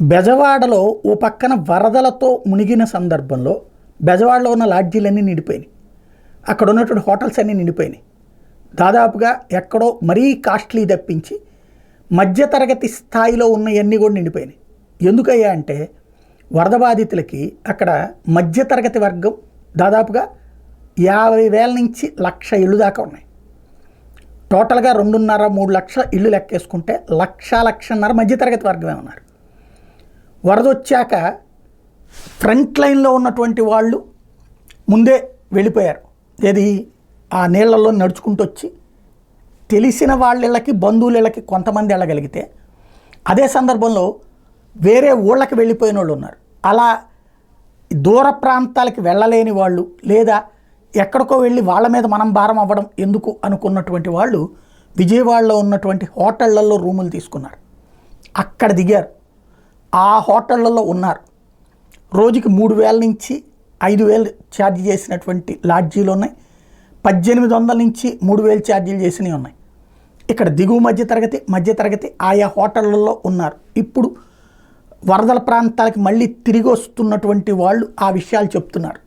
బెజవాడలో ఓ పక్కన వరదలతో మునిగిన సందర్భంలో బెజవాడలో ఉన్న లాడ్జీలన్నీ నిండిపోయినాయి. అక్కడ ఉన్నటువంటి హోటల్స్ అన్నీ నిండిపోయినాయి. దాదాపుగా ఎక్కడో మరీ కాస్ట్లీ తప్పించి మధ్యతరగతి స్థాయిలో ఉన్నవన్నీ కూడా నిండిపోయినాయి. ఎందుకయ్యా అంటే వరద బాధితులకి అక్కడ మధ్యతరగతి వర్గం దాదాపుగా 50,000 నుంచి 1,00,000 ఇళ్ళు దాకా ఉన్నాయి. టోటల్గా 2.5-3 లక్షల ఇళ్ళు లెక్కేసుకుంటే 1,00,000-1,50,000 మధ్యతరగతి వర్గమే ఉన్నారు. వరద వచ్చాక ఫ్రంట్ లైన్లో ఉన్నటువంటి వాళ్ళు ముందే వెళ్ళిపోయారు. ఏది ఆ నీళ్లలో నడుచుకుంటూ వచ్చి తెలిసిన వాళ్ళకి బంధువులకి కొంతమంది వెళ్ళగలిగితే, అదే సందర్భంలో వేరే ఊళ్ళకి వెళ్ళిపోయిన వాళ్ళు ఉన్నారు. అలా దూర ప్రాంతాలకి వెళ్ళలేని వాళ్ళు లేదా ఎక్కడికో వెళ్ళి వాళ్ళ మీద మనం భారం అవ్వడం ఎందుకు అనుకున్నటువంటి వాళ్ళు విజయవాడలో ఉన్నటువంటి హోటళ్లలో రూములు తీసుకున్నారు. అక్కడ దిగారు. ఆ హోటళ్లలో ఉన్నారు. రోజుకి 3,000 నుంచి 5,000 ఛార్జ్ చేసినటువంటి లాడ్జీలు ఉన్నాయి. 1,800 నుంచి 3,000 ఛార్జీలు చేసినవి ఉన్నాయి. ఇక్కడ దిగువ మధ్యతరగతి ఆయా హోటళ్లలో ఉన్నారు. ఇప్పుడు వరదల ప్రాంతాలకి మళ్ళీ తిరిగి వస్తున్నటువంటి వాళ్ళు ఆ విషయాలు చెప్తున్నారు.